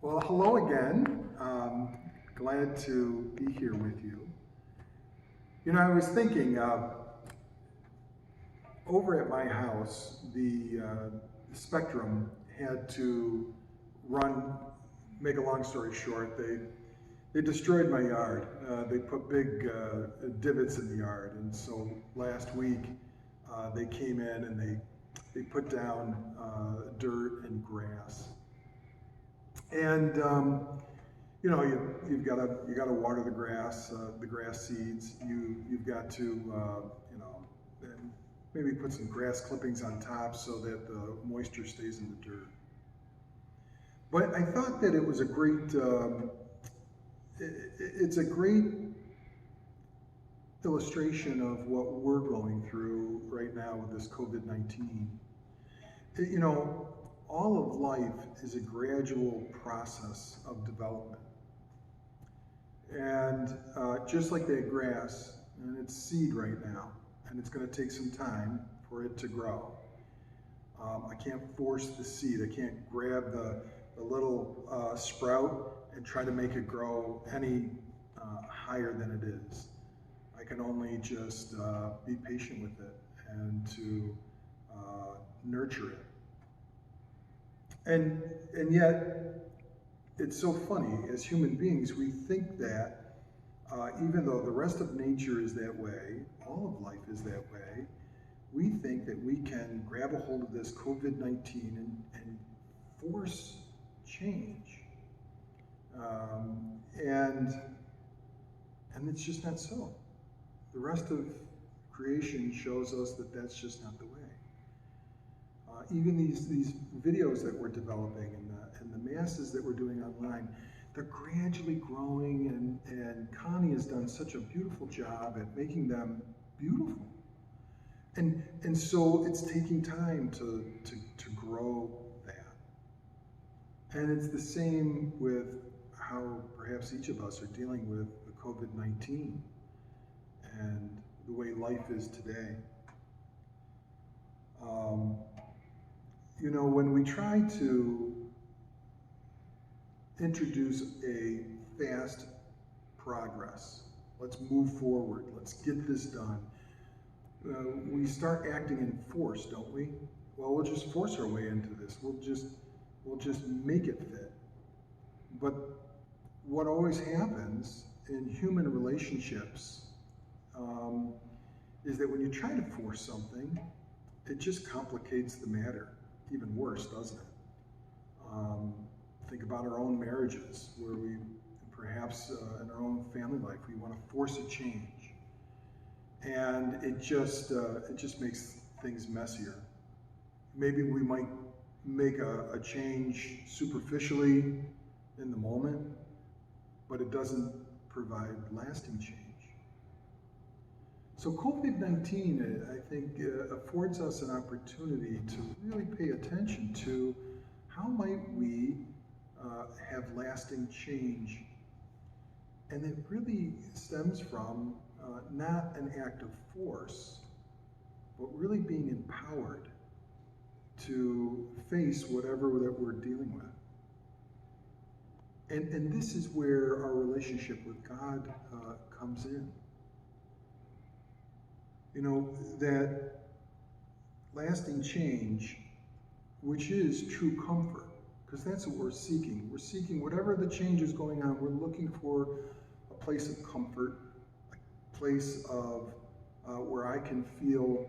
Well, hello again. Glad to be here with you. You know, I was thinking over at my house, the Spectrum had to run. Make a long story short, they destroyed my yard. They put big divots in the yard, and so last week they came in and they put down dirt and grass. And you know, you've got to water the grass seeds. You've got to you know, and maybe put some grass clippings on top so that the moisture stays in the dirt. But I thought that it was a great it's a great illustration of what we're going through right now with this COVID-19. You know, all of life is a gradual process of development. And just like that grass, and it's seed right now, and it's going to take some time for it to grow. I can't force the seed. I can't grab the little sprout and try to make it grow any higher than it is. I can only just be patient with it and to nurture it. And yet, it's so funny, as human beings, we think that even though the rest of nature is that way, all of life is that way, we think that we can grab a hold of this COVID-19 and force change. And it's just not so. The rest of creation shows us that that's just not the way. Even these videos that we're developing and the masses that we're doing online, they're gradually growing, and Connie has done such a beautiful job at making them beautiful. And so it's taking time to grow that. And it's the same with how perhaps each of us are dealing with the COVID-19 and the way life is today. You know, when we try to introduce a fast progress, let's move forward, let's get this done, we start acting in force, don't we? Well, we'll just force our way into this. We'll just make it fit. But what always happens in human relationships is that when you try to force something, it just complicates the matter even worse, doesn't it? Think about our own marriages, where we perhaps in our own family life we want to force a change, and it just makes things messier. Maybe we might make a change superficially in the moment, but it doesn't provide lasting change. So COVID-19, I think, affords us an opportunity to really pay attention to how might we have lasting change. And it really stems from not an act of force, but really being empowered to face whatever that we're dealing with. And this is where our relationship with God comes in. You know, that lasting change, which is true comfort, because that's what we're seeking. We're seeking whatever the change is going on, we're looking for a place of comfort, a place of where I can feel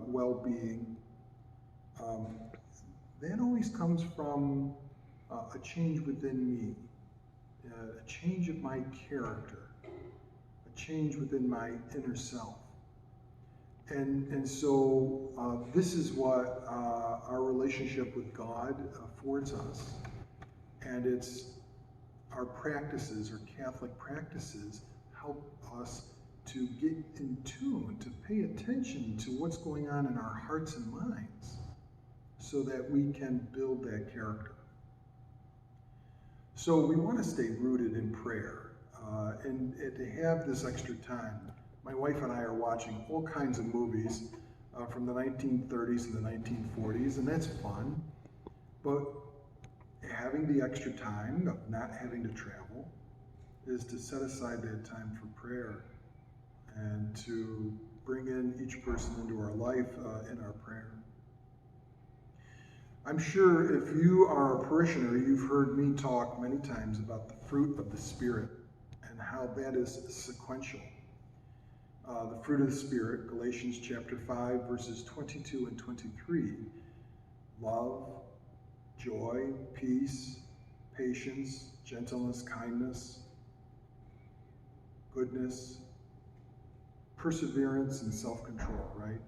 well-being. That always comes from a change within me, a change of my character, a change within my inner self. And so this is what our relationship with God affords us. And it's our practices, our Catholic practices, help us to get in tune, to pay attention to what's going on in our hearts and minds so that we can build that character. So we want to stay rooted in prayer and to have this extra time. My wife and I are watching all kinds of movies from the 1930s and the 1940s, and that's fun. But having the extra time of not having to travel is to set aside that time for prayer and to bring in each person into our life in our prayer. I'm sure if you are a parishioner, you've heard me talk many times about the fruit of the Spirit and how that is sequential. The fruit of the Spirit, Galatians chapter 5, verses 22 and 23, love, joy, peace, patience, gentleness, kindness, goodness, perseverance, and self-control, right?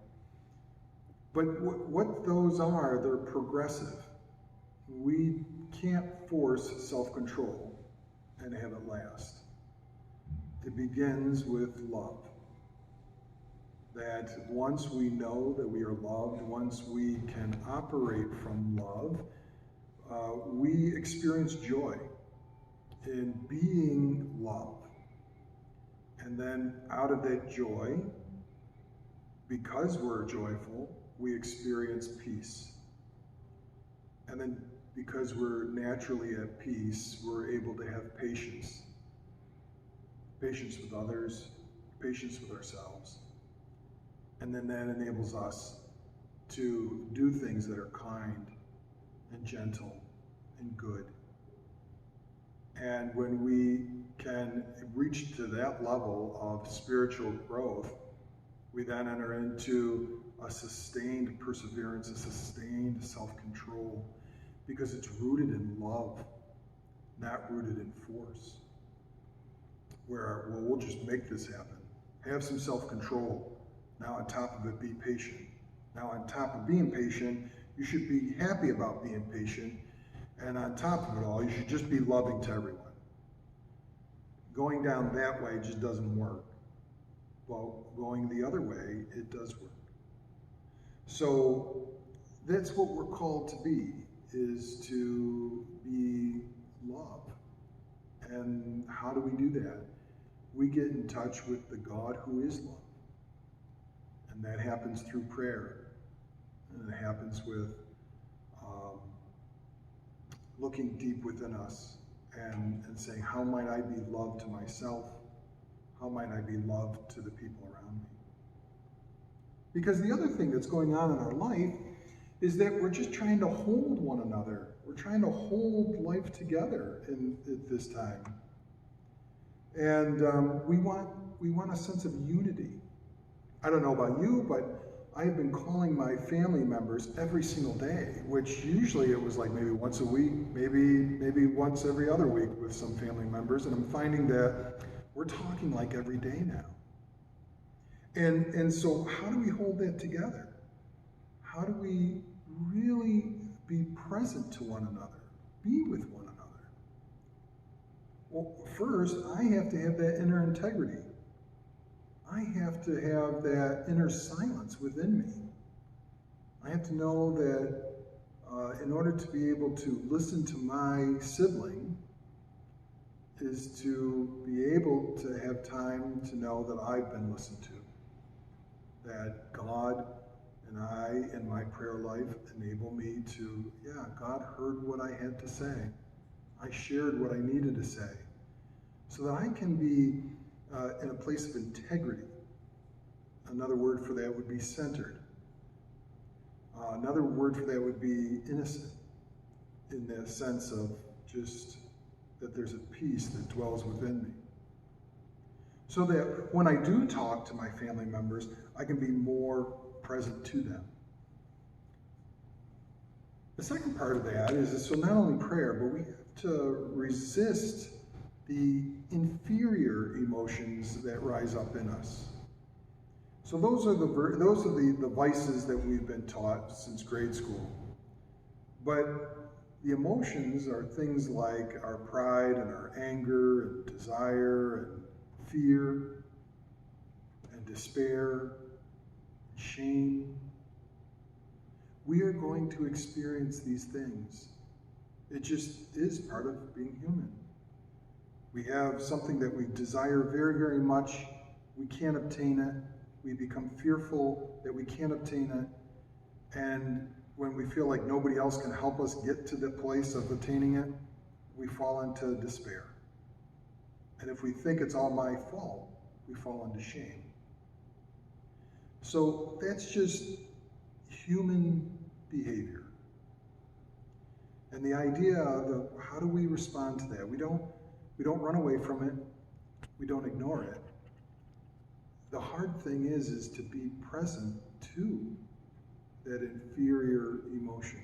But what those are, they're progressive. We can't force self-control and have it last. It begins with love. That once we know that we are loved, once we can operate from love, we experience joy in being love. And then out of that joy, because we're joyful, we experience peace. And then because we're naturally at peace, we're able to have patience. Patience with others, patience with ourselves. And then that enables us to do things that are kind and gentle and good. And when we can reach to that level of spiritual growth, we then enter into a sustained perseverance, a sustained self-control, because it's rooted in love, not rooted in force. Where, well, we'll just make this happen. Have some self-control. Now on top of it, be patient. Now on top of being patient, you should be happy about being patient. And on top of it all, you should just be loving to everyone. Going down that way just doesn't work. Well, going the other way, it does work. So that's what we're called to be, is to be love. And how do we do that? We get in touch with the God who is love. And that happens through prayer. And it happens with looking deep within us and saying, how might I be loved to myself? How might I be loved to the people around me? Because the other thing that's going on in our life is that we're just trying to hold one another. We're trying to hold life together at this time. And we want a sense of unity. I don't know about you, but I have been calling my family members every single day, which usually it was like maybe once a week, maybe once every other week with some family members, and I'm finding that we're talking like every day now. And so how do we hold that together? How do we really be present to one another, be with one another? Well, first, I have to have that inner integrity. I have to have that inner silence within me. I have to know that in order to be able to listen to my sibling is to be able to have time to know that I've been listened to. That God and I, in my prayer life, enable me to, God heard what I had to say. I shared what I needed to say. So that I can be in a place of integrity. Another word for that would be centered. Another word for that would be innocent, in the sense of just that there's a peace that dwells within me. So that when I do talk to my family members, I can be more present to them. The second part of that is so not only prayer, but we have to resist the inferior emotions that rise up in us. So those are the vices that we've been taught since grade school. But the emotions are things like our pride and our anger and desire and fear and despair and shame. We are going to experience these things. It just is part of being human. We have something that we desire very, very much. We can't obtain it. We become fearful that we can't obtain it. And when we feel like nobody else can help us get to the place of attaining it, we fall into despair. And if we think it's all my fault, we fall into shame. So that's just human behavior. And the idea of how do we respond to that? We don't run away from it. We don't ignore it. The hard thing is to be present to that inferior emotion,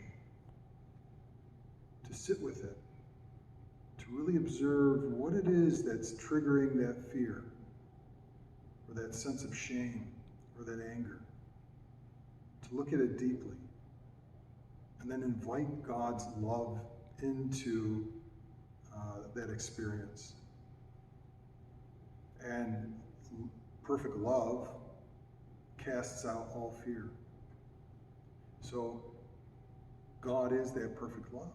to sit with it, to really observe what it is that's triggering that fear, or that sense of shame, or that anger, to look at it deeply, and then invite God's love into that experience. And perfect love casts out all fear. So God is that perfect love.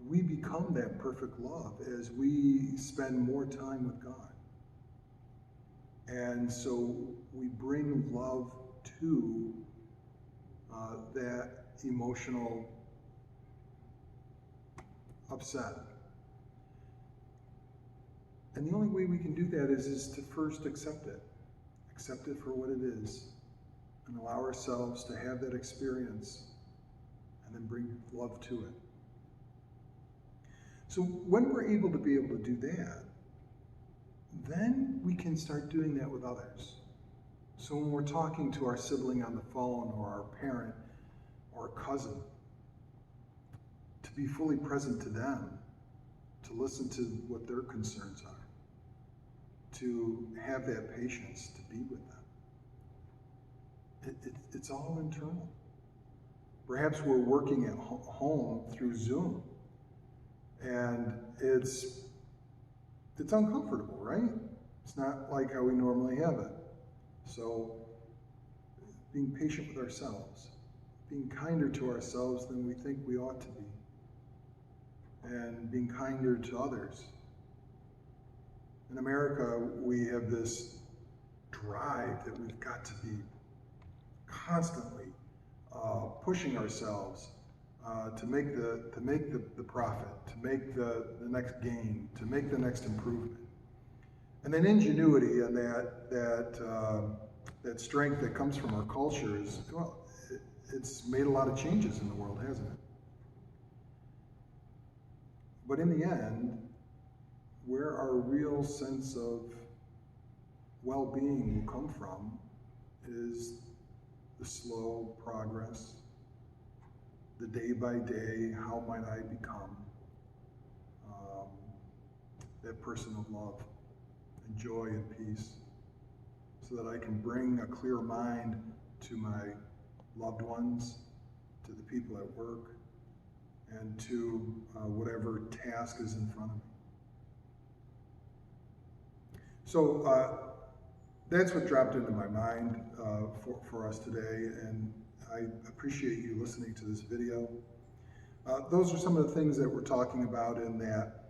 We become that perfect love as we spend more time with God. And so we bring love to that emotional upset. And the only way we can do that is to first accept it. Accept it for what it is. And allow ourselves to have that experience. And then bring love to it. So when we're able to do that, then we can start doing that with others. So when we're talking to our sibling on the phone, or our parent, or a cousin, to be fully present to them, to listen to what their concerns are, to have that patience to be with them. It's all internal. Perhaps we're working at home through Zoom, and it's uncomfortable, right? It's not like how we normally have it. So being patient with ourselves, being kinder to ourselves than we think we ought to be, and being kinder to others. In America, we have this drive that we've got to be constantly pushing ourselves to make the profit, to make the next gain, to make the next improvement. And then ingenuity and that strength that comes from our culture is, well, it's made a lot of changes in the world, hasn't it? But in the end, where our real sense of well-being will come from is the slow progress, the day by day, how might I become that person of love and joy and peace, so that I can bring a clear mind to my loved ones, to the people at work, and to whatever task is in front of me. So that's what dropped into my mind for us today, and I appreciate you listening to this video. Those are some of the things that we're talking about in that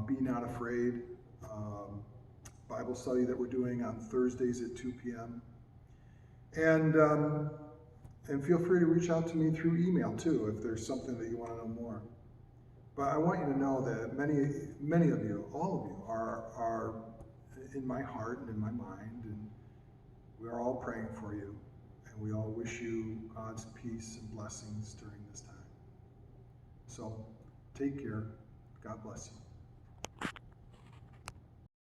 Be Not Afraid Bible study that we're doing on Thursdays at 2 p.m. And feel free to reach out to me through email too if there's something that you want to know more. But I want you to know that many of you, all of you, are in my heart and in my mind, and we are all praying for you, and we all wish you God's peace and blessings during this time. So take care. God bless you.